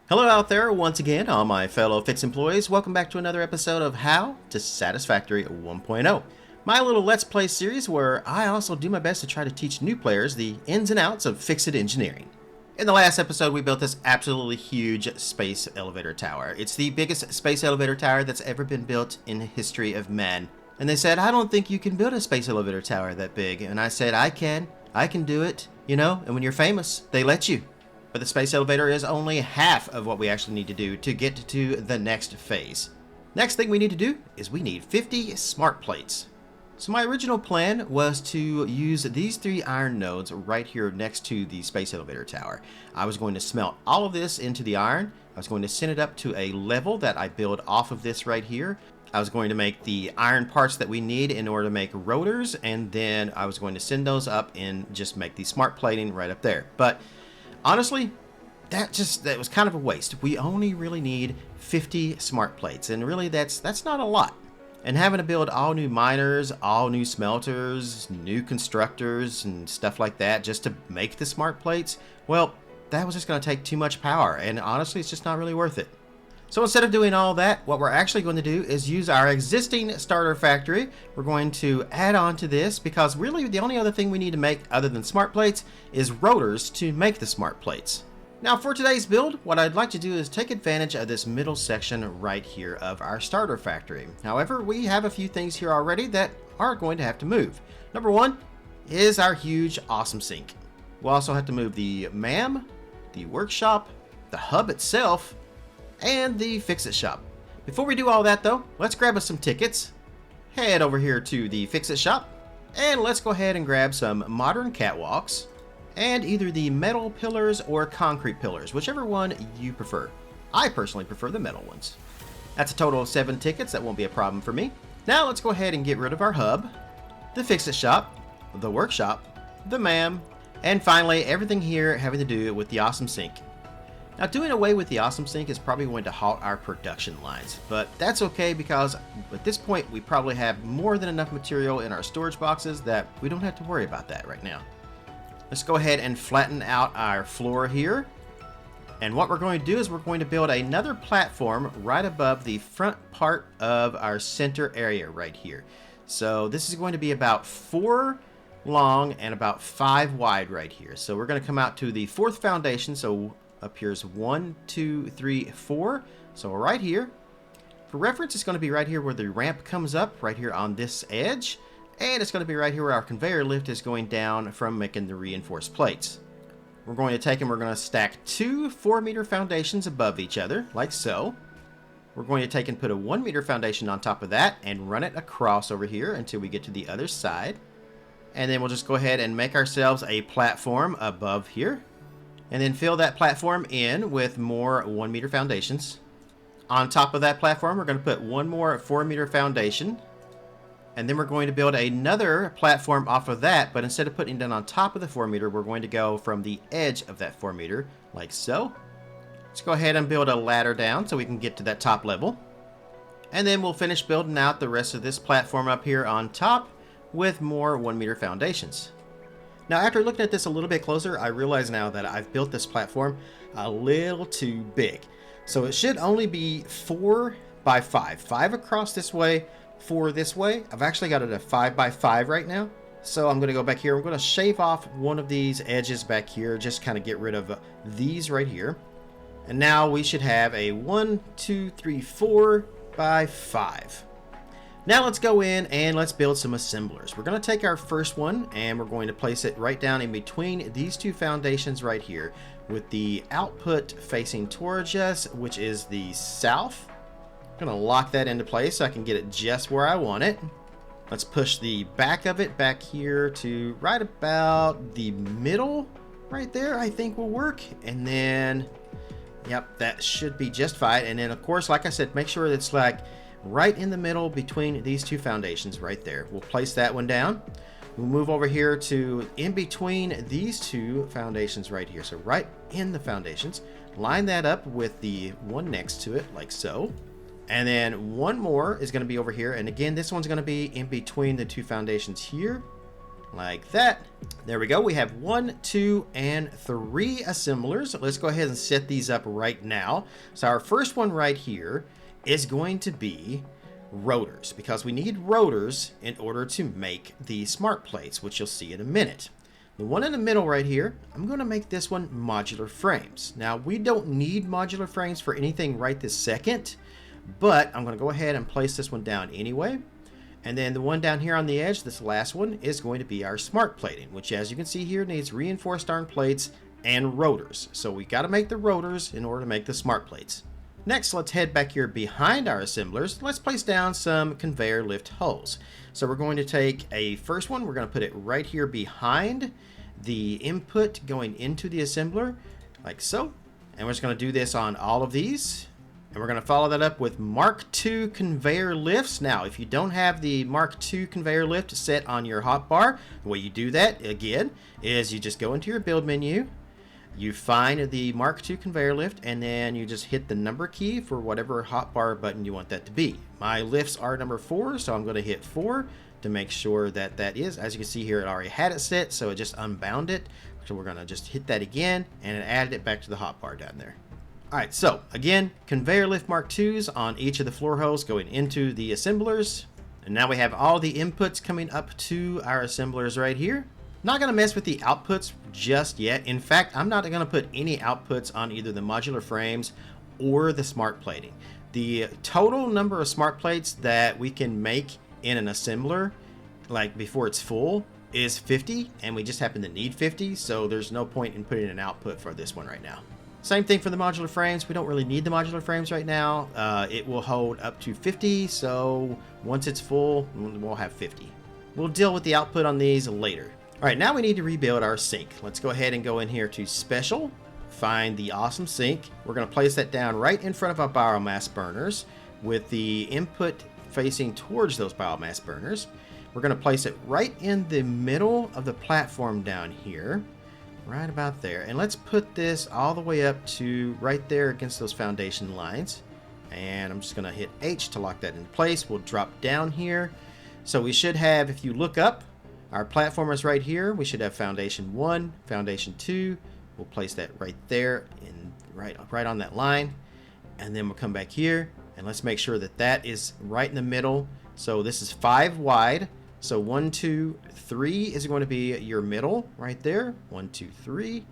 Hello out there once again, all my fellow Fix employees. Welcome back to another episode of How to Satisfactory 1.0. My little Let's Play series where I also do my best to try to teach new players the ins and outs of Fix-It engineering. In the last episode, we built this absolutely huge space elevator tower. It's the biggest space elevator tower that's ever been built in the history of man. And they said, I don't think you can build a space elevator tower that big. And I said, I can do it, you know, and when you're famous, they let you. But the space elevator is only half of what we actually need to do to get to the next phase. Next thing we need to do is we need 50 smart plates. So my original plan was to use these 3 iron nodes right here next to the space elevator tower. I was going to smelt all of this into the iron. I was going to send it up to a level that I build off of this right here. I was going to make the iron parts that we need in order to make rotors, and then I was going to send those up and just make the smart plating right up there. But honestly, that was kind of a waste. We only really need 50 smart plates, and really that's not a lot. And having to build all new miners, all new smelters, new constructors, and stuff like that just to make the smart plates, well, that was just going to take too much power, and honestly, it's just not really worth it. So instead of doing all that, what we're actually going to do is use our existing starter factory. We're going to add on to this because really the only other thing we need to make other than smart plates is rotors to make the smart plates. Now for today's build, what I'd like to do is take advantage of this middle section right here of our starter factory. However, we have a few things here already that are going to have to move. Number one is our huge awesome sink. We'll also have to move the MAM, the workshop, the hub itself, and the Fix-It shop. Before we do all that though, let's grab us some tickets, head over here to the Fix-It shop, and let's go ahead and grab some modern catwalks, and either the metal pillars or concrete pillars, whichever one you prefer. I personally prefer the metal ones. That's a total of 7 tickets, that won't be a problem for me. Now let's go ahead and get rid of our hub, the Fix-It shop, the workshop, the MAM, and finally everything here having to do with the awesome sink. Now doing away with the awesome sink is probably going to halt our production lines, but that's okay because at this point we probably have more than enough material in our storage boxes that we don't have to worry about that right now. Let's go ahead and flatten out our floor here. And what we're going to do is we're going to build another platform right above the front part of our center area right here. So this is going to be about 4 long and about 5 wide right here. So we're going to come out to the 4th foundation. So up here's 1, 2, 3, 4. So right here. For reference, it's going to be right here where the ramp comes up, right here on this edge. And it's going to be right here where our conveyor lift is going down from making the reinforced plates. We're going to take and we're going to stack 2 4-meter foundations above each other, like so. We're going to take and put a 1-meter foundation on top of that and run it across over here until we get to the other side. And then we'll just go ahead and make ourselves a platform above here. And then fill that platform in with more 1-meter foundations. On top of that platform, we're going to put 1 more 4-meter foundation. And then we're going to build another platform off of that, but instead of putting it on top of the 4-meter, we're going to go from the edge of that 4-meter, like so. Let's go ahead and build a ladder down so we can get to that top level. And then we'll finish building out the rest of this platform up here on top with more 1-meter foundations. Now after looking at this a little bit closer, I realize now that I've built this platform a little too big. So it should only be 4 by 5. 5 across this way, 4 this way. I've actually got it at 5 by 5 right now. So I'm going to go back here. I'm going to shave off one of these edges back here. Just kind of get rid of these right here. And now we should have a 1, 2, 3, 4 by 5. Now let's go in and let's build some assemblers. We're going to take our first one and we're going to place it right down in between these 2 foundations right here with the output facing towards us, which is the south. I'm going to lock that into place so I can get it just where I want it. Let's push the back of it back here to right about the middle right there, I think will work. And then, yep, that should be just fine. And then of course, like I said, make sure it's like right in the middle between these 2 foundations right there. We'll place that one down. We'll move over here to in between these 2 foundations right here. So right in the foundations, line that up with the one next to it like so. And then one more is going to be over here. And again, this one's going to be in between the 2 foundations here, like that. There we go. We have 1, 2, and 3 assemblers. Let's go ahead and set these up right now. So our first one right here is going to be rotors, because we need rotors in order to make the smart plates, which you'll see in a minute. The one in the middle right here, I'm going to make this one modular frames. Now, we don't need modular frames for anything right this second, but I'm going to go ahead and place this one down anyway. And then the one down here on the edge, this last one, is going to be our smart plating, which, as you can see here, needs reinforced iron plates and rotors. So we got to make the rotors in order to make the smart plates. Next, let's head back here behind our assemblers. Let's place down some conveyor lift holes. So we're going to take a first one, we're going to put it right here behind the input going into the assembler, like so. And we're just going to do this on all of these. And we're going to follow that up with Mark II conveyor lifts. Now, if you don't have the Mark II conveyor lift set on your hotbar, the way you do that, again, is you just go into your build menu, you find the Mark II conveyor lift, and then you just hit the number key for whatever hotbar button you want that to be. My lifts are number 4, so I'm going to hit 4 to make sure that that is. As you can see here, it already had it set, so it just unbound it. So we're going to just hit that again, and it added it back to the hotbar down there. Alright, so again, conveyor lift Mark IIs on each of the floor holes going into the assemblers. And now we have all the inputs coming up to our assemblers right here. Not going to mess with the outputs just yet. In fact, I'm not going to put any outputs on either the modular frames or the smart plating. The total number of smart plates that we can make in an assembler, like before it's full, is 50, and we just happen to need 50, so there's no point in putting an output for this one right now. Same thing for the modular frames. We don't really need the modular frames right now. It will hold up to 50, so once it's full, we'll have 50. We'll deal with the output on these later. Alright, now we need to rebuild our sink. Let's go ahead and go in here to Special, find the awesome sink. We're going to place that down right in front of our biomass burners with the input facing towards those biomass burners. We're going to place it right in the middle of the platform down here, right about there. And let's put this all the way up to right there against those foundation lines. And I'm just going to hit H to lock that in place. We'll drop down here. So we should have, if you look up, our platform is right here. We should have foundation 1, foundation 2. We'll place that right there, right on that line. And then we'll come back here and let's make sure that that is right in the middle. So this is 5 wide. So 1, 2, 3 is going to be your middle right there. 1, 2, 3.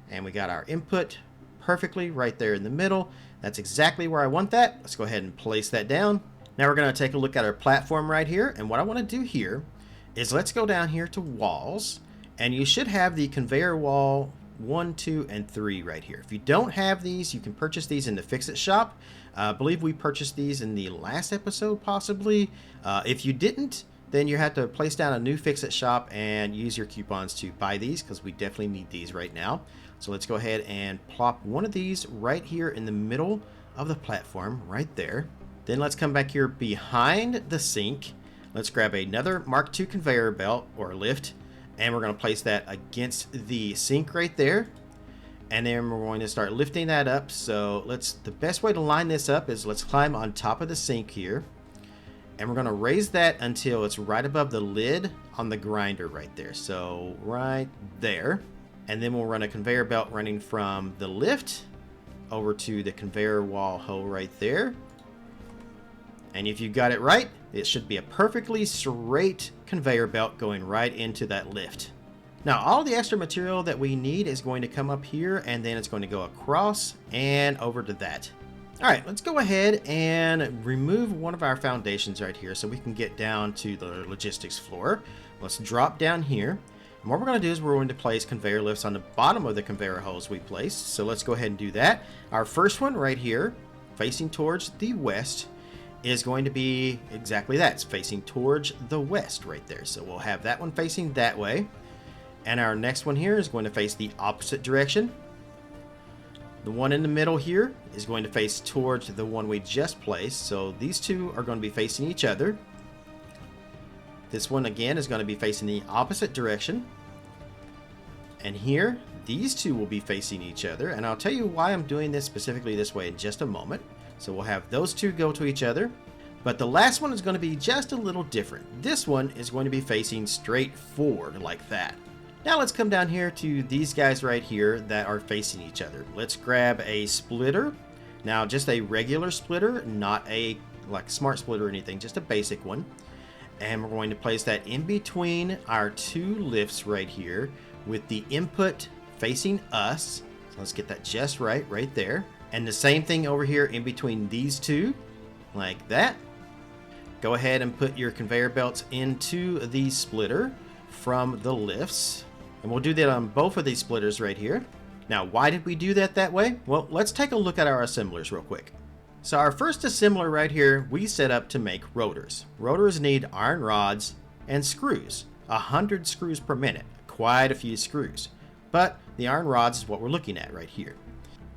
And we got our input perfectly right there in the middle. That's exactly where I want that. Let's go ahead and place that down. Now we're going to take a look at our platform right here. And what I want to do here is let's go down here to walls, and you should have the conveyor wall 1, 2, and 3 right here. If you don't have these, you can purchase these in the Fix-It shop. I believe we purchased these in the last episode, possibly. If you didn't, then you have to place down a new Fix-It shop and use your coupons to buy these, because we definitely need these right now. So let's go ahead and plop one of these right here in the middle of the platform, right there. Then let's come back here behind the sink. Let's grab another Mark II conveyor belt or lift, and we're going to place that against the sink right there. And then we're going to start lifting that up. So the best way to line this up is let's climb on top of the sink here. And we're going to raise that until it's right above the lid on the grinder right there. So right there. And then we'll run a conveyor belt running from the lift over to the conveyor wall hole right there. And if you got it right, it should be a perfectly straight conveyor belt going right into that lift. Now, all the extra material that we need is going to come up here, and then it's going to go across and over to that. All right, let's go ahead and remove one of our foundations right here so we can get down to the logistics floor. Let's drop down here. And what we're going to do is we're going to place conveyor lifts on the bottom of the conveyor holes we placed. So let's go ahead and do that. Our first one right here, facing towards the west, is going to be exactly that. It's facing towards the west right there. So we'll have that one facing that way. And our next one here is going to face the opposite direction. The one in the middle here is going to face towards the one we just placed. So these two are going to be facing each other. This one again is going to be facing the opposite direction. And here, these two will be facing each other. And I'll tell you why I'm doing this specifically this way in just a moment. So we'll have those two go to each other. But the last one is going to be just a little different. This one is going to be facing straight forward like that. Now let's come down here to these guys right here that are facing each other. Let's grab a splitter. Now just a regular splitter, not a like smart splitter or anything, just a basic one. And we're going to place that in between our two lifts right here with the input facing us. So let's get that just right there. And the same thing over here in between these two, like that. Go ahead and put your conveyor belts into the splitter from the lifts. And we'll do that on both of these splitters right here. Now, why did we do that way? Well, let's take a look at our assemblers real quick. So our first assembler right here, we set up to make rotors. Rotors need iron rods and screws. 100 screws per minute. Quite a few screws. But the iron rods is what we're looking at right here.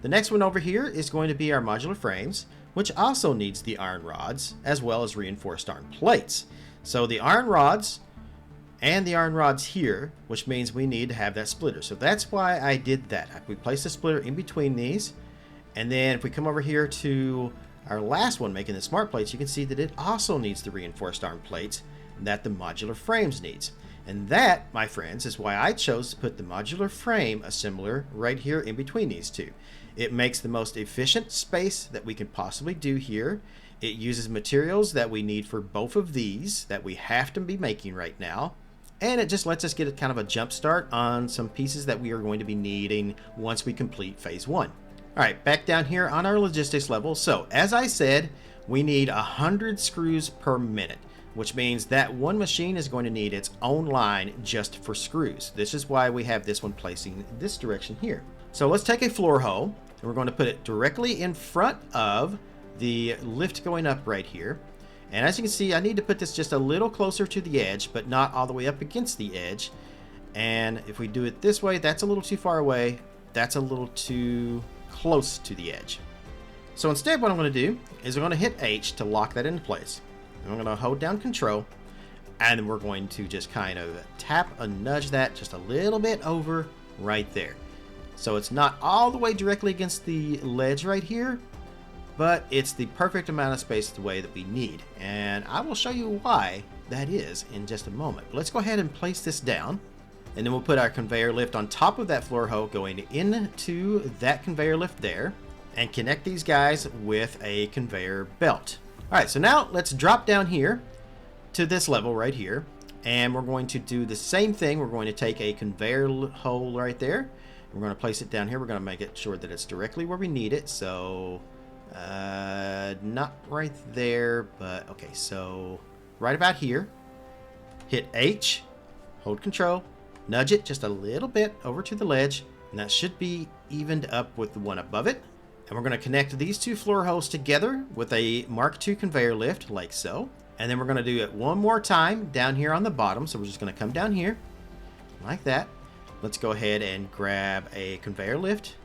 The next one over here is going to be our modular frames, which also needs the iron rods as well as reinforced iron plates. So the iron rods and the iron rods here, which means we need to have that splitter. So that's why I did that. We placed a splitter in between these. And then if we come over here to our last one, making the smart plates, you can see that it also needs the reinforced iron plates that the modular frames needs. And that, my friends, is why I chose to put the modular frame assembler right here in between these two. It makes the most efficient space that we can possibly do here. It uses materials that we need for both of these that we have to be making right now. And it just lets us get a kind of a jump start on some pieces that we are going to be needing once we complete phase 1. All right, back down here on our logistics level. So as I said, we need 100 screws per minute, which means that one machine is going to need its own line just for screws. This is why we have this one placing this direction here. So let's take a floor hoe and we're going to put it directly in front of the lift going up right here. And as you can see, I need to put this just a little closer to the edge, but not all the way up against the edge. And if we do it this way, that's a little too far away. That's a little too close to the edge. So instead what I'm going to do is I'm going to hit H to lock that into place. And I'm going to hold down Control, and then we're going to just kind of tap and nudge that just a little bit over right there. So it's not all the way directly against the ledge right here, but it's the perfect amount of space the way that we need. And I will show you why that is in just a moment. Let's go ahead and place this down. And then we'll put our conveyor lift on top of that floor hoe going into that conveyor lift there and connect these guys with a conveyor belt. All right, so now let's drop down here to this level right here. And we're going to do the same thing. We're going to take a conveyor hole right there. We're going to place it down here. We're going to make it sure that it's directly where we need it. So not right there, but okay, so right about here. Hit H, hold Control, nudge it just a little bit over to the ledge, and that should be evened up with the one above it. And we're going to connect these two floor holes together with a Mark II conveyor lift like so. And then we're going to do it one more time down here on the bottom. So we're just going to come down here like that. Let's go ahead and grab a conveyor lift,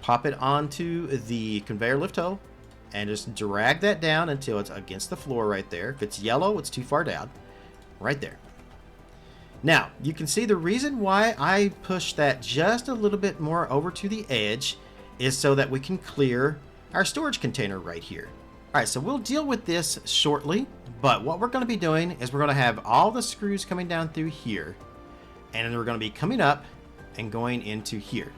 pop it onto the conveyor lift hole, and just drag that down until it's against the floor right there. If it's yellow, it's too far down. Right there. Now, you can see the reason why I push that just a little bit more over to the edge is so that we can clear our storage container right here. All right, so we'll deal with this shortly, but what we're going to be doing is we're going to have all the screws coming down through here, and then we're going to be coming up and going into here.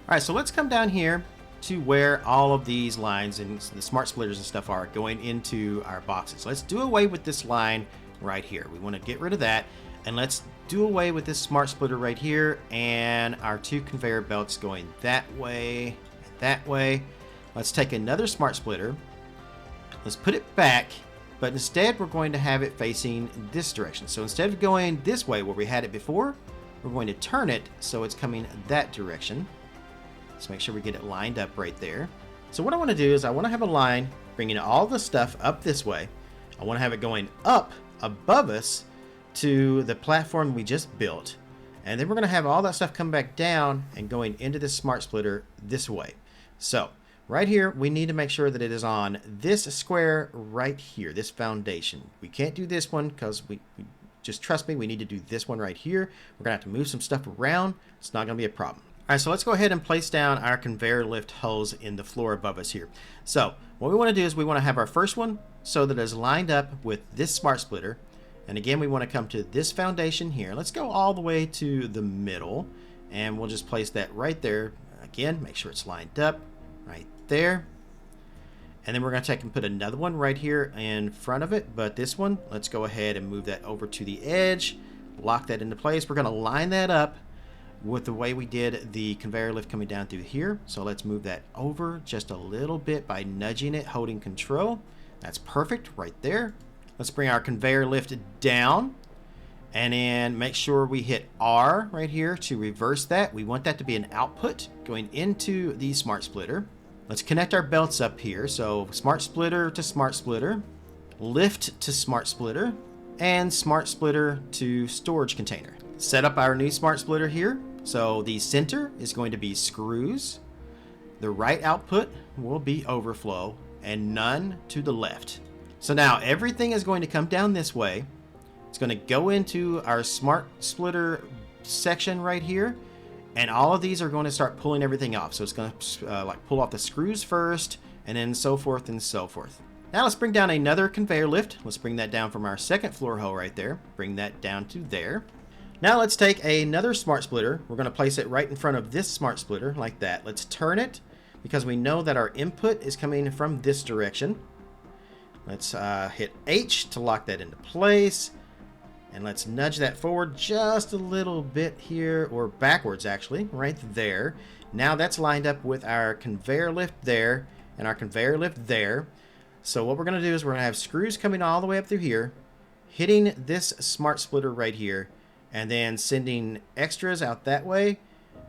All right, so let's come down here to where all of these lines and the smart splitters and stuff are going into our boxes. Let's do away with this line right here. We want to get rid of that, and let's do away with this smart splitter right here and our two conveyor belts going that way and that way. Let's take another smart splitter. Let's put it back, but instead we're going to have it facing this direction. So instead of going this way where we had it before, we're going to turn it so it's coming that direction. Let's make sure we get it lined up right there. So what I want to do is I want to have a line bringing all the stuff up this way. I want to have it going up above us to the platform we just built. And then we're going to have all that stuff come back down and going into this smart splitter this way. So right here, we need to make sure that it is on this square right here, this foundation. We can't do this one because we just trust me, we need to do this one right here. We're going to have to move some stuff around. It's not going to be a problem. Alright, so let's go ahead and place down our conveyor lift hose in the floor above us here. So what we want to do is we want to have our first one so that it's lined up with this smart splitter. And again, we want to come to this foundation here. Let's go all the way to the middle, and we'll just place that right there. Again, make sure it's lined up right there. And then we're going to take and put another one right here in front of it. But this one, let's go ahead and move that over to the edge, lock that into place. We're going to line that up with the way we did the conveyor lift coming down through here. So let's move that over just a little bit by nudging it, holding control. That's perfect right there. Let's bring our conveyor lift down, and then make sure we hit R right here to reverse that. We want that to be an output going into the smart splitter. Let's connect our belts up here. So smart splitter to smart splitter, lift to smart splitter, and smart splitter to storage container. Set up our new smart splitter here. So the center is going to be screws, the right output will be overflow, and none to the left. So now everything is going to come down this way. It's going to go into our smart splitter section right here, and all of these are going to start pulling everything off. So it's going to like pull off the screws first, and then so forth and so forth. Now let's bring down another conveyor lift. Let's bring that down from our second floor hole right there. Bring that down to there. Now let's take another smart splitter. We're going to place it right in front of this smart splitter like that. Let's turn it because we know that our input is coming from this direction. Let's hit H to lock that into place. And let's nudge that forward just a little bit here, or backwards actually, right there. Now that's lined up with our conveyor lift there and our conveyor lift there. So what we're going to do is we're going to have screws coming all the way up through here, hitting this smart splitter right here, and then sending extras out that way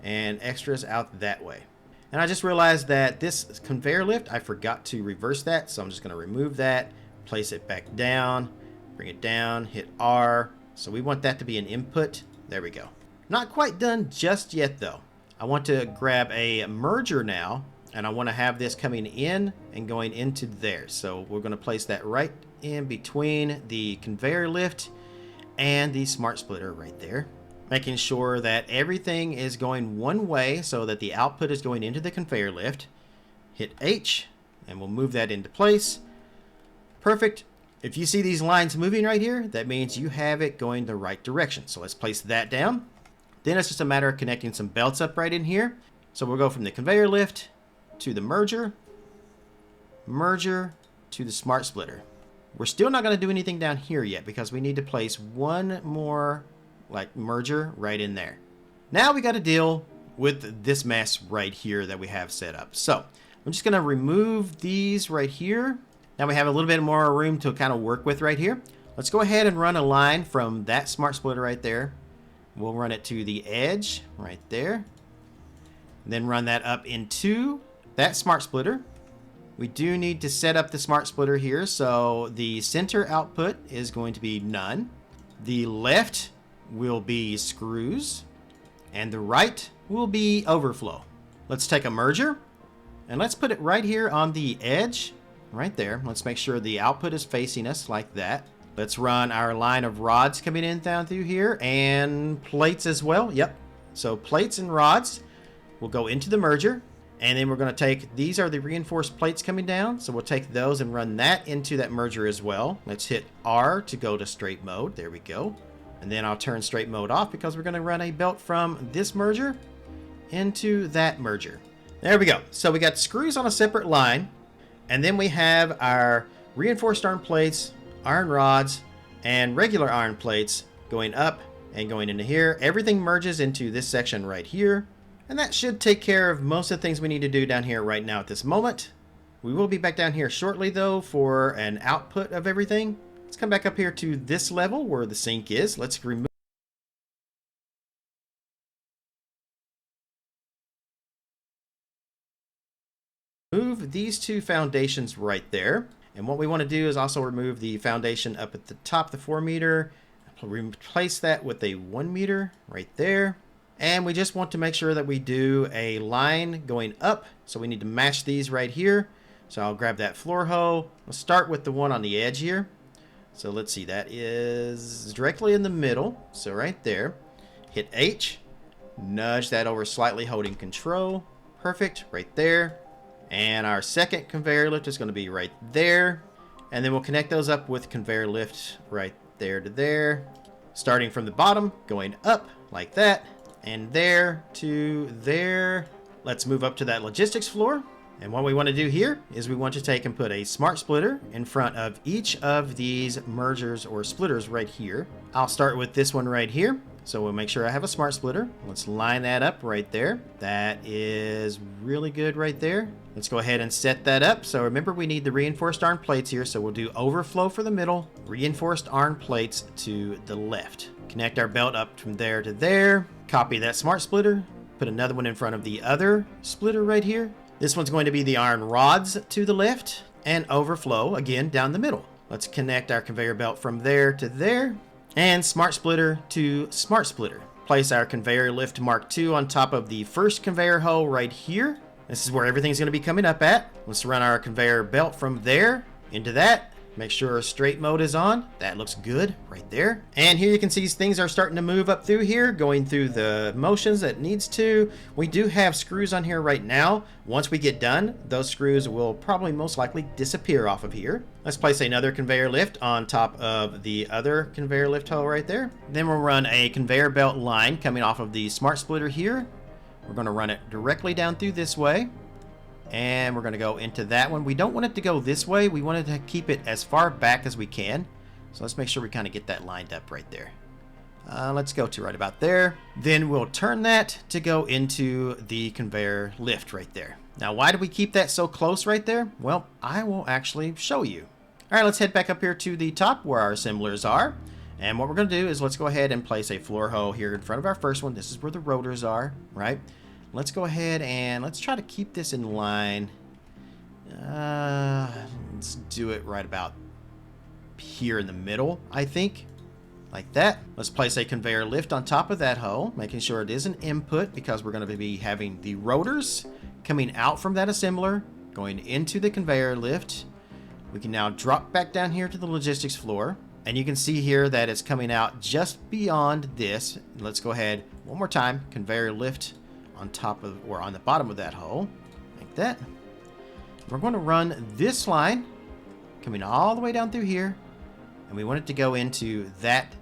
and extras out that way. And I just realized that this conveyor lift, I forgot to reverse that, so I'm just going to remove that, place it back down, bring it down, hit R. So we want that to be an input. There we go. Not quite done just yet though. I want to grab a merger now, and I want to have this coming in and going into there. So we're going to place that right in between the conveyor lift and the smart splitter right there, making sure that everything is going one way so that the output is going into the conveyor lift. Hit H and we'll move that into place. Perfect. If you see these lines moving right here, that means you have it going the right direction. So let's place that down. Then it's just a matter of connecting some belts up right in here. So we'll go from the conveyor lift to the merger to the smart splitter. We're still not going to do anything down here yet because we need to place one more like merger right in there. Now we got to deal with this mess right here that we have set up. So I'm just going to remove these right here. Now we have a little bit more room to kind of work with right here. Let's go ahead and run a line from that smart splitter right there. We'll run it to the edge right there. Then run that up into that smart splitter. We do need to set up the smart splitter here. So the center output is going to be none. The left will be screws. And the right will be overflow. Let's take a merger. And let's put it right here on the edge. Right there. Let's make sure the output is facing us like that. Let's run our line of rods coming in down through here. And plates as well. Yep. So plates and rods will go into the merger. And then we're going to take, these are the reinforced plates coming down. So we'll take those and run that into that merger as well. Let's hit R to go to straight mode. There we go. And then I'll turn straight mode off because we're going to run a belt from this merger into that merger. There we go. So we got screws on a separate line. And then we have our reinforced iron plates, iron rods, and regular iron plates going up and going into here. Everything merges into this section right here. And that should take care of most of the things we need to do down here right now at this moment. We will be back down here shortly though for an output of everything. Let's come back up here to this level where the sink is. Let's remove these two foundations right there. And what we want to do is also remove the foundation up at the top, the 4 meter. Replace that with a 1 meter right there. And we just want to make sure that we do a line going up. So we need to match these right here. So I'll grab that floor hoe. Let's start with the one on the edge here. So let's see, that is directly in the middle. So right there, hit H, Nudge that over slightly, holding control. Perfect, right there. And our second conveyor lift is going to be right there. And then we'll connect those up with conveyor lift right there to there. Starting from the bottom, going up like that. And there to there. Let's move up to that logistics floor. And what we want to do here is we want to take and put a smart splitter in front of each of these mergers or splitters right here. I'll start with this one right here. So we'll make sure I have a smart splitter. Let's line that up right there. That is really good right there. Let's go ahead and set that up. So remember, we need the reinforced iron plates here. So we'll do overflow for the middle, reinforced iron plates to the left. Connect our belt up from there to there. Copy that smart splitter. Put another one in front of the other splitter right here. This one's going to be the iron rods to the left and overflow again down the middle. Let's connect our conveyor belt from there to there. And smart splitter to smart splitter. Place our conveyor lift Mark II on top of the first conveyor hole right here. This is where everything's going to be coming up at. Let's run our conveyor belt from there into that. Make sure straight mode is on. That looks good right there. And here you can see things are starting to move up through here, going through the motions that needs to. We do have screws on here right now. Once we get done, those screws will probably most likely disappear off of here. Let's place another conveyor lift on top of the other conveyor lift hole right there. Then we'll run a conveyor belt line coming off of the smart splitter here. We're going to run it directly down through this way. And we're going to go into that one. We don't want it to go this way. We want to keep it as far back as we can. So let's make sure we kind of get that lined up right there. Let's go to right about there. Then we'll turn that to go into the conveyor lift right there. Now, why do we keep that so close right there? Well, I will actually show you. All right, let's head back up here to the top where our assemblers are. And what we're going to do is let's go ahead and place a floor hole here in front of our first one. This is where the rotors are, right? Let's go ahead and let's try to keep this in line. Let's do it right about here in the middle, I think. Like that. Let's place a conveyor lift on top of that hole, making sure it is an input because we're going to be having the rotors coming out from that assembler, going into the conveyor lift. We can now drop back down here to the logistics floor. And you can see here that it's coming out just beyond this. Let's go ahead one more time. Conveyor lift on top of or on the bottom of that hole like that. We're going to run this line coming all the way down through here, and we want it to go into that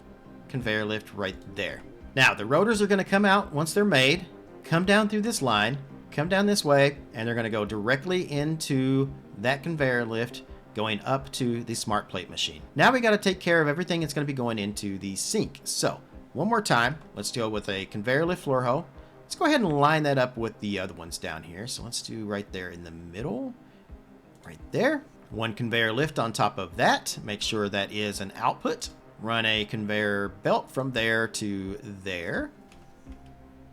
conveyor lift right there. Now the rotors are going to come out once they're made, come down through this line, come down this way, and they're going to go directly into that conveyor lift going up to the smart plate machine. Now we got to take care of everything that's going to be going into the sink. So one more time, let's go with a conveyor lift floor hole. Let's go ahead and line that up with the other ones down here. So let's do right there in the middle, right there. One conveyor lift on top of that. Make sure that is an output. Run a conveyor belt from there to there.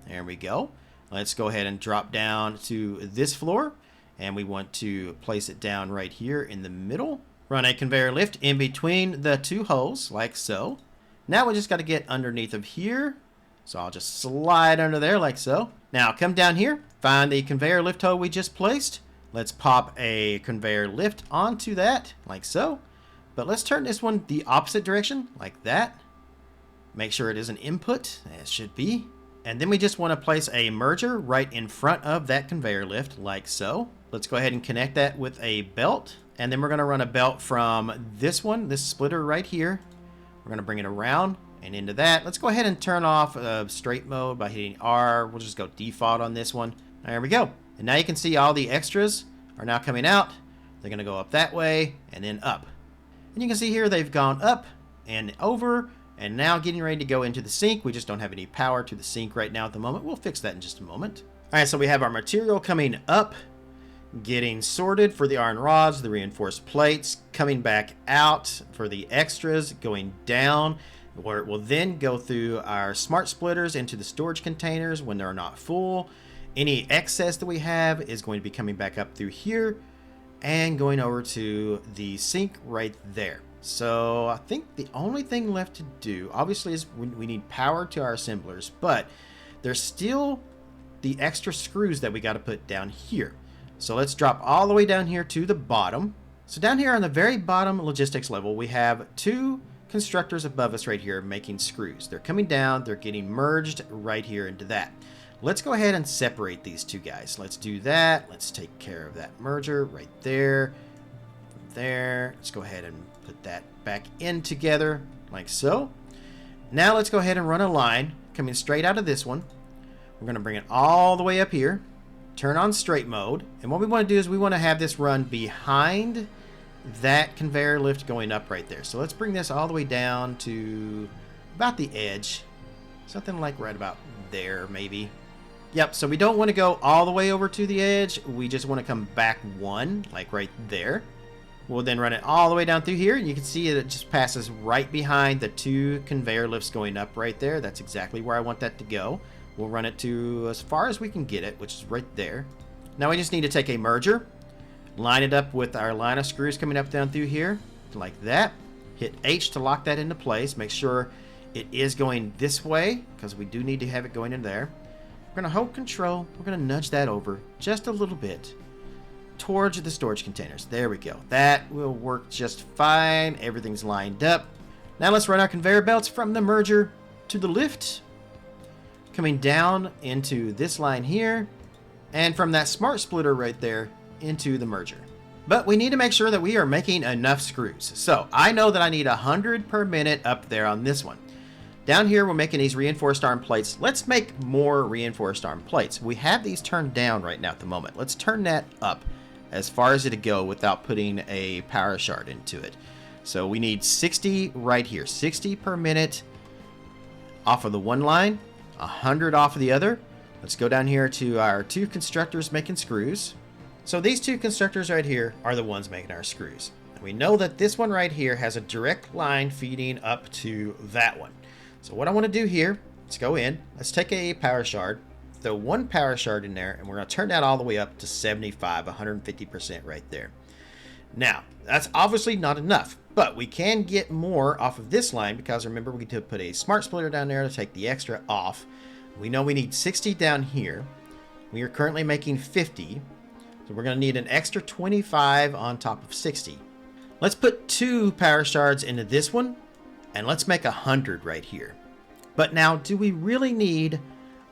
There we go. Let's go ahead and drop down to this floor. And we want to place it down right here in the middle. Run a conveyor lift in between the two holes, like so. Now we just got to get underneath of here. So I'll just slide under there like so. Now come down here, find the conveyor lift hole we just placed. Let's pop a conveyor lift onto that like so. But let's turn this one the opposite direction like that. Make sure it is an input, as it should be. And then we just want to place a merger right in front of that conveyor lift like so. Let's go ahead and connect that with a belt. And then we're going to run a belt from this one, this splitter right here. We're going to bring it around and into that. Let's go ahead and turn off straight mode by hitting R. We'll just go default on this one. There we go. And now you can see all the extras are now coming out. They're going to go up that way and then up. And you can see here they've gone up and over and now getting ready to go into the sink. We just don't have any power to the sink right now at the moment. We'll fix that in just a moment. All right, so we have our material coming up, getting sorted for the iron rods, the reinforced plates, coming back out for the extras, going down, where it will then go through our smart splitters into the storage containers when they're not full. Any excess that we have is going to be coming back up through here and going over to the sink right there. So I think the only thing left to do, obviously, is we need power to our assemblers, but there's still the extra screws that we got to put down here. So let's drop all the way down here to the bottom. So down here on the very bottom logistics level, we have two constructors above us right here making screws. They're coming down, they're getting merged right here into that. Let's go ahead and separate these two guys. Let's do that. Let's take care of that merger right there. From there. Let's go ahead and put that back in together like so. Now let's go ahead and run a line coming straight out of this one. We're going to bring it all the way up here. Turn on straight mode. And what we want to do is we want to have this run behind that conveyor lift going up right there. So let's bring this all the way down to about the edge. Something like right about there maybe. Yep, so we don't want to go all the way over to the edge. We just want to come back one, like right there. We'll then run it all the way down through here, and you can see it just passes right behind the two conveyor lifts going up right there. That's exactly where I want that to go. We'll run it to as far as we can get it, which is right there. Now we just need to take a merger, line it up with our line of screws coming up down through here, like that. Hit H to lock that into place. Make sure it is going this way, because we do need to have it going in there. We're going to hold control. We're going to nudge that over just a little bit towards the storage containers. There we go. That will work just fine. Everything's lined up. Now let's run our conveyor belts from the merger to the lift, coming down into this line here, and from that smart splitter right there into the merger. But we need to make sure that we are making enough screws. So I know that I need 100 per minute up there on this one. Down here, we're making these reinforced arm plates. Let's make more reinforced arm plates. We have these turned down right now at the moment. Let's turn that up as far as it'll go without putting a power shard into it. So we need 60 right here. 60 per minute off of the one line, 100 off of the other. Let's go down here to our two constructors making screws. So these two constructors right here are the ones making our screws. And we know that this one right here has a direct line feeding up to that one. So what I want to do here, let's go in, let's take a power shard, throw one power shard in there, and we're going to turn that all the way up to 75, 150% right there. Now, that's obviously not enough, but we can get more off of this line because remember we could put a smart splitter down there to take the extra off. We know we need 60 down here. We are currently making 50, so we're going to need an extra 25 on top of 60. Let's put two power shards into this one, and let's make 100 right here. But now, do we really need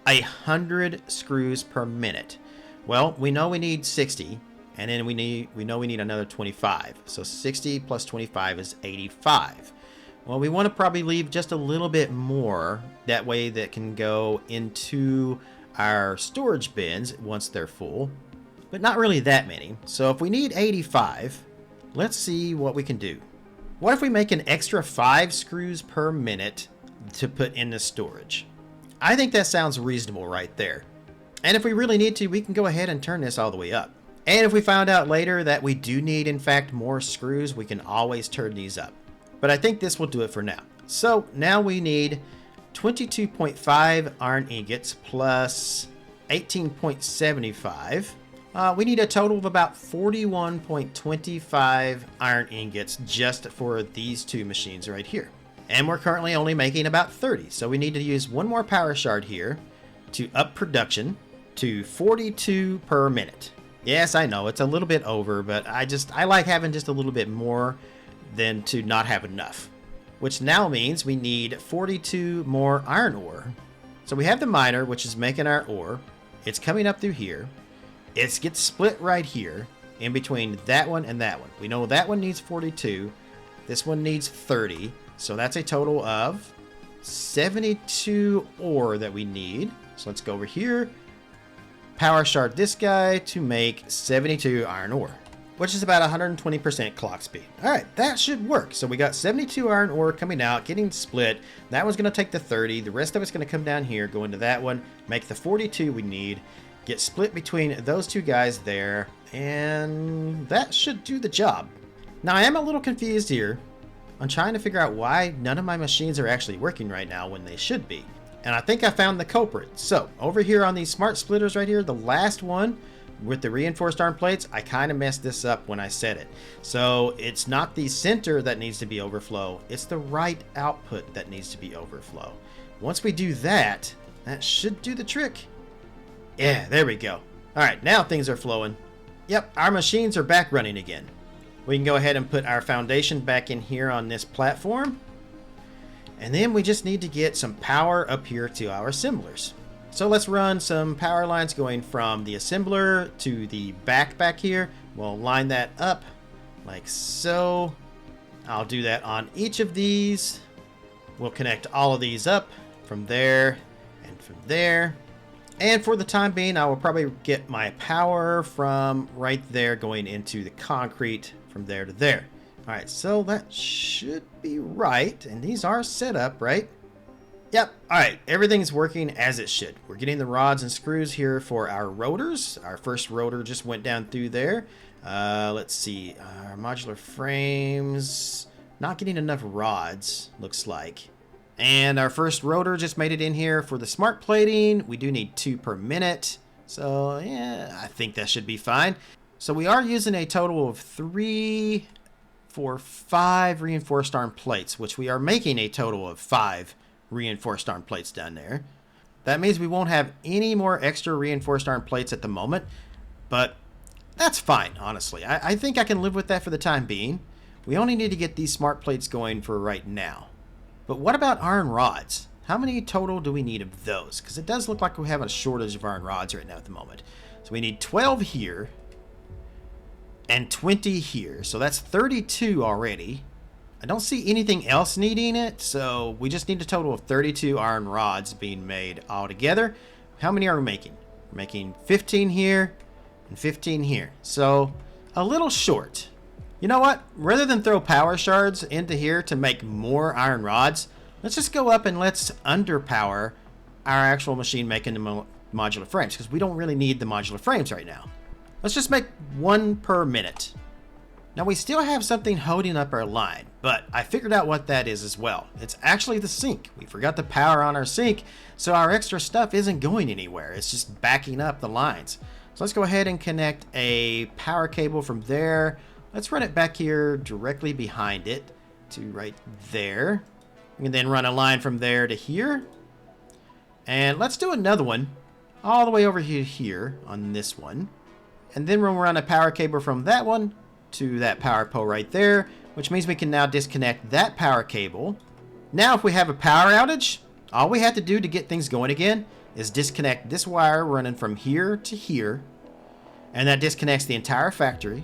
100 screws per minute? Well, we know we need 60, and then we know we need another 25. So 60 plus 25 is 85. Well, we want to probably leave just a little bit more. That way that can go into our storage bins once they're full. But not really that many. So if we need 85, let's see what we can do. What if we make an extra 5 screws per minute to put in the storage? I think that sounds reasonable right there. And if we really need to, we can go ahead and turn this all the way up. And if we found out later that we do need, in fact, more screws, we can always turn these up. But I think this will do it for now. So now we need 22.5 iron ingots plus 18.75. We need a total of about 41.25 iron ingots just for these two machines right here. And we're currently only making about 30. So we need to use one more power shard here to up production to 42 per minute. Yes, I know it's a little bit over, but I like having just a little bit more than to not have enough. Which now means we need 42 more iron ore. So we have the miner, which is making our ore. It's coming up through here. It gets split right here in between that one and that one. We know that one needs 42. This one needs 30. So that's a total of 72 ore that we need. So let's go over here. Power shard this guy to make 72 iron ore, which is about 120% clock speed. All right, that should work. So we got 72 iron ore coming out, getting split. That one's going to take the 30. The rest of it's going to come down here, go into that one, make the 42 we need. Get split between those two guys there, and that should do the job. Now, I am a little confused here. I'm trying to figure out why none of my machines are actually working right now when they should be. And I think I found the culprit. So, over here on these smart splitters right here, the last one with the reinforced arm plates, I kind of messed this up when I set it. So, it's not the center that needs to be overflow. It's the right output that needs to be overflow. Once we do that, that should do the trick. Yeah, there we go. All right, now things are flowing. Yep, our machines are back running again. We can go ahead and put our foundation back in here on this platform. And then we just need to get some power up here to our assemblers. So let's run some power lines going from the assembler to the back here. We'll line that up like so. I'll do that on each of these. We'll connect all of these up from there and from there. And for the time being, I will probably get my power from right there going into the concrete from there to there. All right, so that should be right. And these are set up, right? Yep. All right. Everything's working as it should. We're getting the rods and screws here for our rotors. Our first rotor just went down through there. Let's see. Our modular frames. Not getting enough rods, looks like. And our first rotor just made it in here for the smart plating. We do need 2 per minute. So, yeah, I think that should be fine. So we are using a total of 3, 4, 5 reinforced arm plates, which we are making a total of 5 reinforced arm plates down there. That means we won't have any more extra reinforced arm plates at the moment, but that's fine, honestly. I think I can live with that for the time being. We only need to get these smart plates going for right now. But what about iron rods? How many total do we need of those? Because it does look like we have a shortage of iron rods right now at the moment. So we need 12 here and 20 here. So that's 32 already. I don't see anything else needing it, so we just need a total of 32 iron rods being made all together. How many are we making? We're making 15 here and 15 here. So a little short. You know what? Rather than throw power shards into here to make more iron rods, let's just go up and let's underpower our actual machine making the modular frames, because we don't really need the modular frames right now. Let's just make 1 per minute. Now we still have something holding up our line, but I figured out what that is as well. It's actually the sink. We forgot the power on our sink, so our extra stuff isn't going anywhere. It's just backing up the lines. So let's go ahead and connect a power cable from there. Let's run it back here directly behind it to right there. We can then run a line from there to here. And let's do another one all the way over here on this one. And then we'll run a power cable from that one to that power pole right there, which means we can now disconnect that power cable. Now if we have a power outage, all we have to do to get things going again is disconnect this wire running from here to here, and that disconnects the entire factory.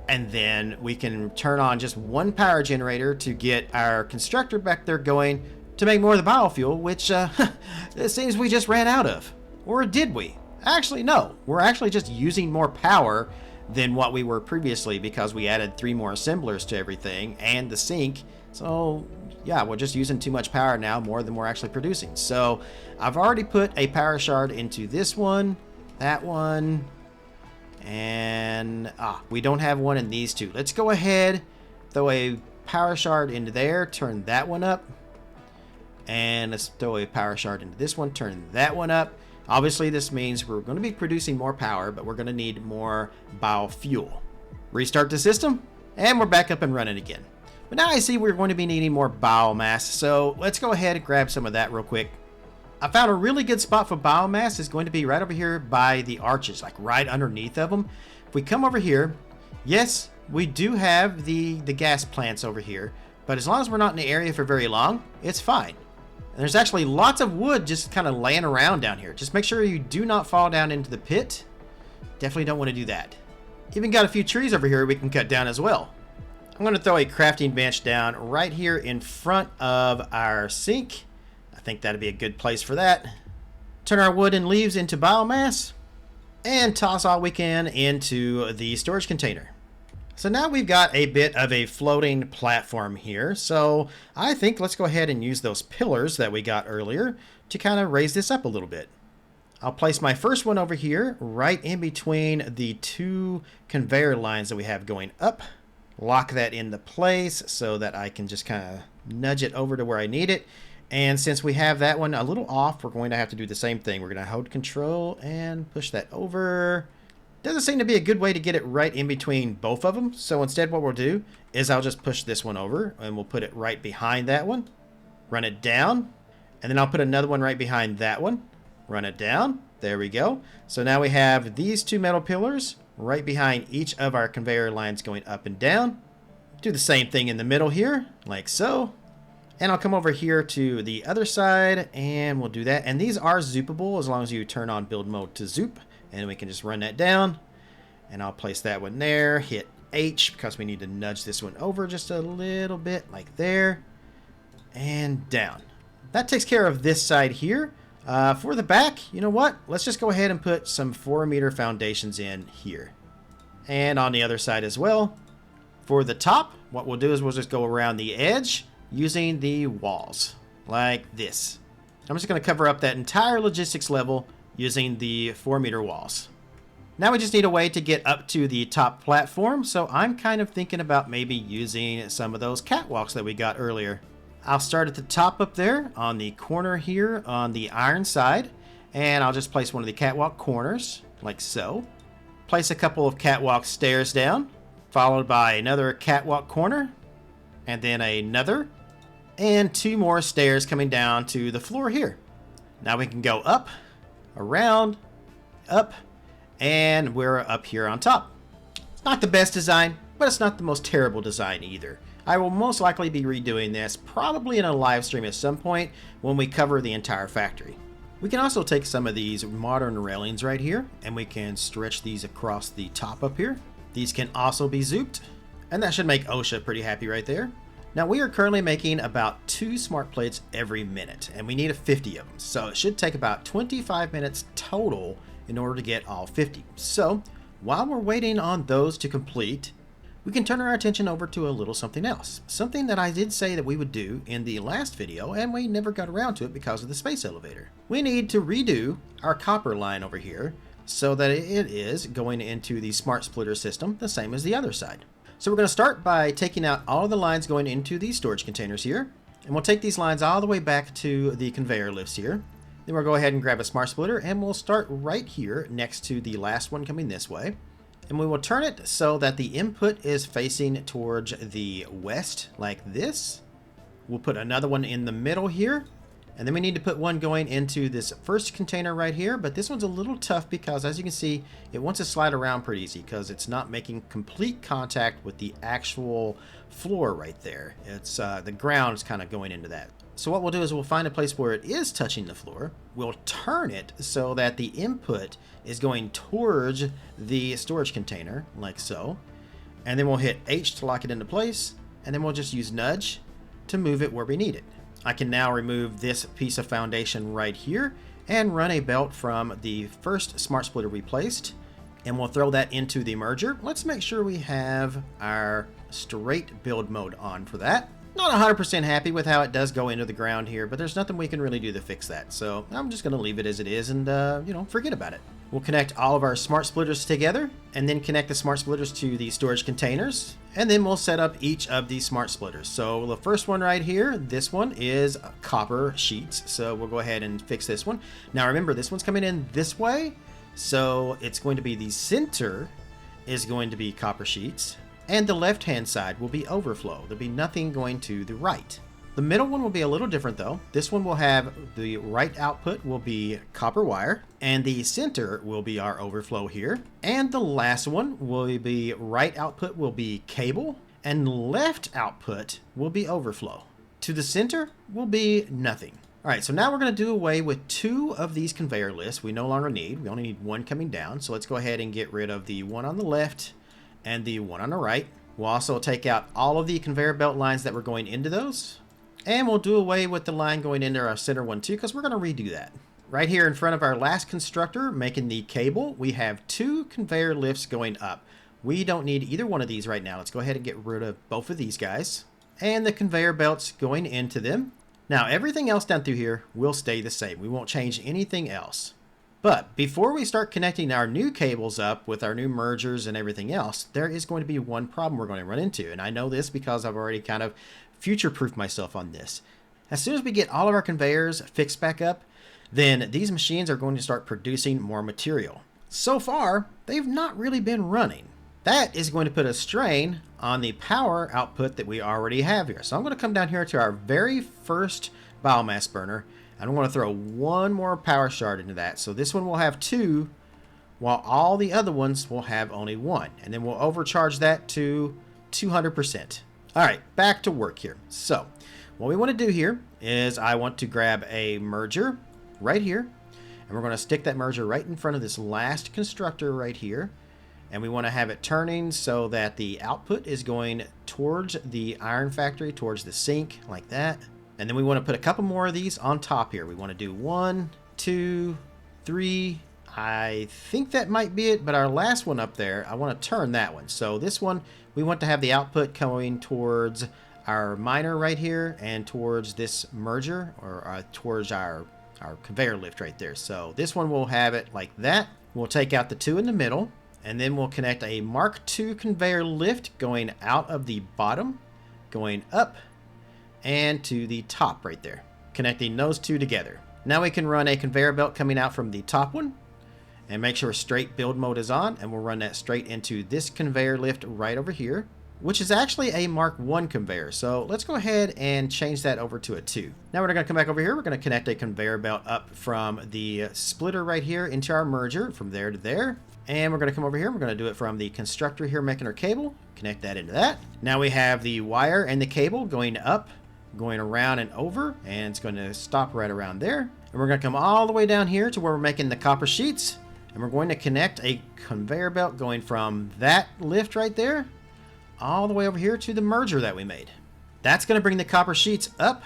And then we can turn on just one power generator to get our constructor back there going to make more of the biofuel, which it seems we just ran out of. Or did we? Actually, no. We're actually just using more power than what we were previously because we added 3 more assemblers to everything and the sink. So yeah, we're just using too much power now, more than we're actually producing. So I've already put a power shard into this one, that one, and we don't have one in these 2. Let's go ahead, throw a power shard into there, turn that one up, and let's throw a power shard into this one, turn that one up. Obviously, this means we're going to be producing more power, but we're going to need more biofuel. Restart the system, and we're back up and running again. But now I see we're going to be needing more biomass, so let's go ahead and grab some of that real quick. I found a really good spot for biomass is going to be right over here by the arches, like right underneath of them. If we come over here, yes, we do have the gas plants over here, but as long as we're not in the area for very long, it's fine. And there's actually lots of wood just kind of laying around down here. Just make sure you do not fall down into the pit. Definitely don't want to do that. Even got a few trees over here we can cut down as well. I'm going to throw a crafting bench down right here in front of our sink. I think that'd be a good place for that. Turn our wood and leaves into biomass and toss all we can into the storage container. So now we've got a bit of a floating platform here. So I think let's go ahead and use those pillars that we got earlier to kind of raise this up a little bit. I'll place my first one over here right in between the 2 conveyor lines that we have going up. Lock that into place so that I can just kind of nudge it over to where I need it. And since we have that one a little off, we're going to have to do the same thing. We're going to hold control and push that over. Doesn't seem to be a good way to get it right in between both of them. So instead what we'll do is I'll just push this one over and we'll put it right behind that one. Run it down. And then I'll put another one right behind that one. Run it down. There we go. So now we have these 2 metal pillars right behind each of our conveyor lines going up and down. Do the same thing in the middle here, like so. And I'll come over here to the other side and we'll do that. And these are zoopable as long as you turn on build mode to zoop. And we can just run that down. And I'll place that one there. Hit H because we need to nudge this one over just a little bit like there. And down. That takes care of this side here. For the back, you know what? Let's just go ahead and put some 4-meter foundations in here. And on the other side as well. For the top, what we'll do is we'll just go around the edge using the walls like this. I'm just going to cover up that entire logistics level using the 4-meter walls. Now we just need a way to get up to the top platform, so I'm kind of thinking about maybe using some of those catwalks that we got earlier. I'll start at the top up there on the corner here on the iron side, and I'll just place one of the catwalk corners like so. Place a couple of catwalk stairs down, followed by another catwalk corner, and then another, and 2 more stairs coming down to the floor here. Now we can go up, around, up, and we're up here on top. It's not the best design, but it's not the most terrible design either. I will most likely be redoing this probably in a live stream at some point when we cover the entire factory. We can also take some of these modern railings right here and we can stretch these across the top up here. These can also be zooped, and that should make OSHA pretty happy right there. Now we are currently making about 2 smart plates every minute, and we need 50 of them. So it should take about 25 minutes total in order to get all 50. So while we're waiting on those to complete, we can turn our attention over to a little something else. Something that I did say that we would do in the last video, and we never got around to it because of the space elevator. We need to redo our copper line over here so that it is going into the smart splitter system the same as the other side. So we're going to start by taking out all of the lines going into these storage containers here. And we'll take these lines all the way back to the conveyor lifts here. Then we'll go ahead and grab a smart splitter and we'll start right here next to the last one coming this way. And we will turn it so that the input is facing towards the west like this. We'll put another one in the middle here. And then we need to put one going into this first container right here, but this one's a little tough because as you can see, it wants to slide around pretty easy because it's not making complete contact with the actual floor right there. It's the ground is kind of going into that. So what we'll do is we'll find a place where it is touching the floor. We'll turn it so that the input is going towards the storage container like so. And then we'll hit H to lock it into place. And then we'll just use nudge to move it where we need it. I can now remove this piece of foundation right here and run a belt from the first smart splitter we placed, and we'll throw that into the merger. Let's make sure we have our straight build mode on for that. Not 100% happy with how it does go into the ground here, but there's nothing we can really do to fix that. So I'm just going to leave it as it is and, forget about it. We'll connect all of our smart splitters together and then connect the smart splitters to the storage containers. And then we'll set up each of these smart splitters. So the first one right here, this one is copper sheets. So we'll go ahead and fix this one. Now remember, this one's coming in this way. So it's going to be the center is going to be copper sheets. And the left-hand side will be overflow. There'll be nothing going to the right. The middle one will be a little different though. This one will have the right output will be copper wire, and the center will be our overflow here. And the last one will be right output will be cable, and left output will be overflow. To the center will be nothing. All right, so now we're going to do away with 2 of these conveyor lists we no longer need. We only need 1 coming down. So let's go ahead and get rid of the one on the left and the one on the right. We'll also take out all of the conveyor belt lines that were going into those. And we'll do away with the line going into our center one too, because we're going to redo that. Right here in front of our last constructor making the cable, we have 2 conveyor lifts going up. We don't need either one of these right now. Let's go ahead and get rid of both of these guys. And the conveyor belts going into them. Now everything else down through here will stay the same. We won't change anything else. But before we start connecting our new cables up with our new mergers and everything else, there is going to be one problem we're going to run into. And I know this because I've already kind of future-proofed myself on this. As soon as we get all of our conveyors fixed back up, then these machines are going to start producing more material. So far, they've not really been running. That is going to put a strain on the power output that we already have here. So I'm going to come down here to our very first biomass burner, and I'm going to throw 1 more power shard into that. So this one will have 2, while all the other ones will have only 1. And then we'll overcharge that to 200%. All right, back to work here. So what we want to do here is I want to grab a merger right here, and we're going to stick that merger right in front of this last constructor right here. And we want to have it turning so that the output is going towards the iron factory, towards the sink, like that. And then we want to put a couple more of these on top here. We want to do 1, 2, 3. I think that might be it, but our last one up there, I want to turn that one. So this one, we want to have the output going towards our miner right here and towards this merger, or towards our conveyor lift right there. So this one will have it like that. We'll take out the 2 in the middle, and then we'll connect a Mark II conveyor lift going out of the bottom, going up, and to the top right there, connecting those 2 together. Now we can run a conveyor belt coming out from the top one, and make sure straight build mode is on, and we'll run that straight into this conveyor lift right over here, which is actually a Mark I conveyor. So let's go ahead and change that over to a 2. Now we're going to come back over here. We're going to connect a conveyor belt up from the splitter right here into our merger from there to there. And we're going to come over here. We're going to do it from the constructor here making our cable. Connect that into that. Now we have the wire and the cable going up, going around and over, and it's going to stop right around there. And we're going to come all the way down here to where we're making the copper sheets. And we're going to connect a conveyor belt going from that lift right there all the way over here to the merger that we made. That's going to bring the copper sheets up,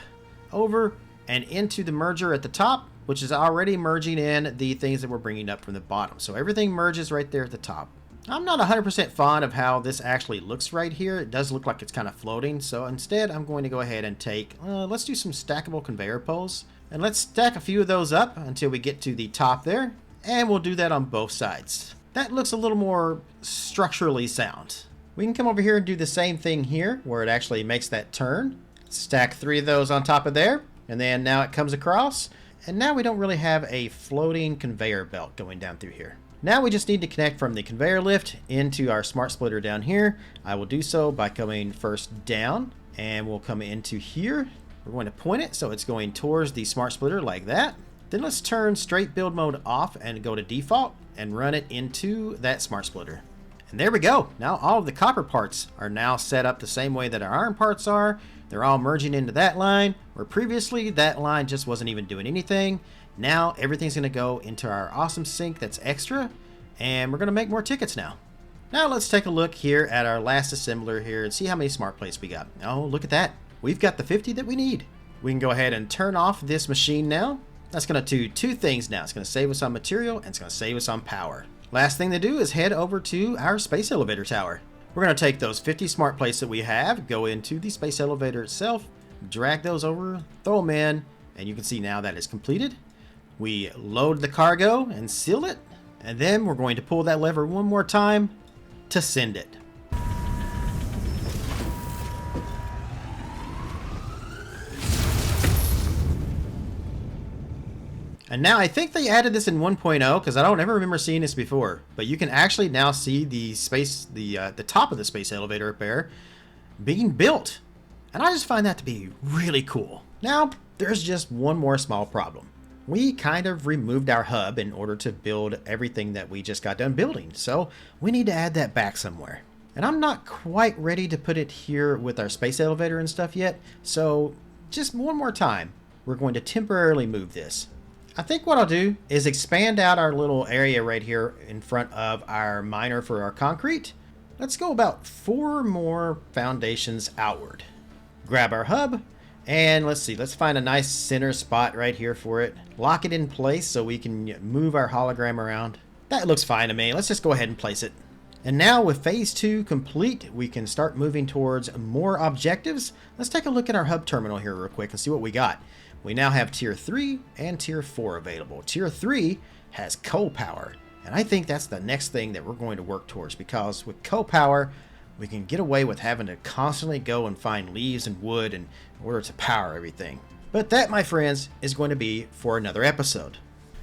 over, and into the merger at the top, which is already merging in the things that we're bringing up from the bottom. So everything merges right there at the top. I'm not 100% fond of how this actually looks right here. It does look like it's kind of floating. So instead, I'm going to go ahead and take, let's do some stackable conveyor poles. And let's stack a few of those up until we get to the top there. And we'll do that on both sides. That looks a little more structurally sound. We can come over here and do the same thing here, where it actually makes that turn. Stack 3 of those on top of there. And then now it comes across. And now we don't really have a floating conveyor belt going down through here. Now we just need to connect from the conveyor lift into our smart splitter down here. I will do so by coming first down, and we'll come into here. We're going to point it so it's going towards the smart splitter like that. Then let's turn straight build mode off and go to default and run it into that smart splitter. And there we go. Now all of the copper parts are now set up the same way that our iron parts are. They're all merging into that line, where previously that line just wasn't even doing anything. Now everything's going to go into our awesome sink that's extra, and we're going to make more tickets now. Now let's take a look here at our last assembler here and see how many smart plates we got. Oh, look at that. We've got the 50 that we need. We can go ahead and turn off this machine now. That's going to do 2 things now. It's going to save us on material, and it's going to save us on power. Last thing to do is head over to our space elevator tower. We're going to take those 50 smart plates that we have, go into the space elevator itself, drag those over, throw them in, and you can see now that is completed. We load the cargo and seal it, and then we're going to pull that lever one more time to send it. And now I think they added this in 1.0 because I don't ever remember seeing this before. But you can actually now see the space, the top of the space elevator up there being built. And I just find that to be really cool. Now, there's just one more small problem. We kind of removed our hub in order to build everything that we just got done building. So we need to add that back somewhere. And I'm not quite ready to put it here with our space elevator and stuff yet. So just one more time, we're going to temporarily move this. I think what I'll do is expand out our little area right here in front of our miner for our concrete. Let's go about 4 more foundations outward. Grab our hub, and let's see, let's find a nice center spot right here for it. Lock it in place so we can move our hologram around. That looks fine to me. Let's just go ahead and place it. And now with phase 2 complete, we can start moving towards more objectives. Let's take a look at our hub terminal here real quick and see what we got. We now have tier 3 and tier 4 available. Tier 3 has coal power, and I think that's the next thing that we're going to work towards, because with coal power, we can get away with having to constantly go and find leaves and wood in order to power everything. But that, my friends, is going to be for another episode.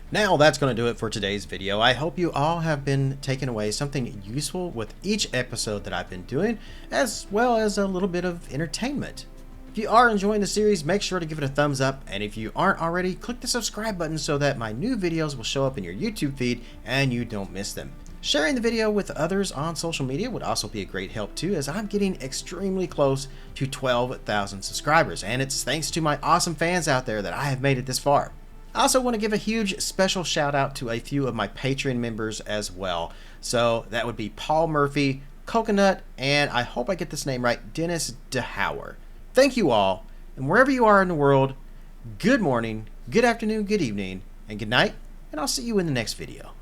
Now that's going to do it for today's video. I hope you all have been taking away something useful with each episode that I've been doing, as well as a little bit of entertainment. If you are enjoying the series, make sure to give it a thumbs up, and if you aren't already, click the subscribe button so that my new videos will show up in your YouTube feed and you don't miss them. Sharing the video with others on social media would also be a great help too, as I'm getting extremely close to 12,000 subscribers, and it's thanks to my awesome fans out there that I have made it this far. I also want to give a huge special shout out to a few of my Patreon members as well. So that would be Paul Murphy, Coconut, and I hope I get this name right, Dennis DeHauer. Thank you all, and wherever you are in the world, good morning, good afternoon, good evening, and good night, and I'll see you in the next video.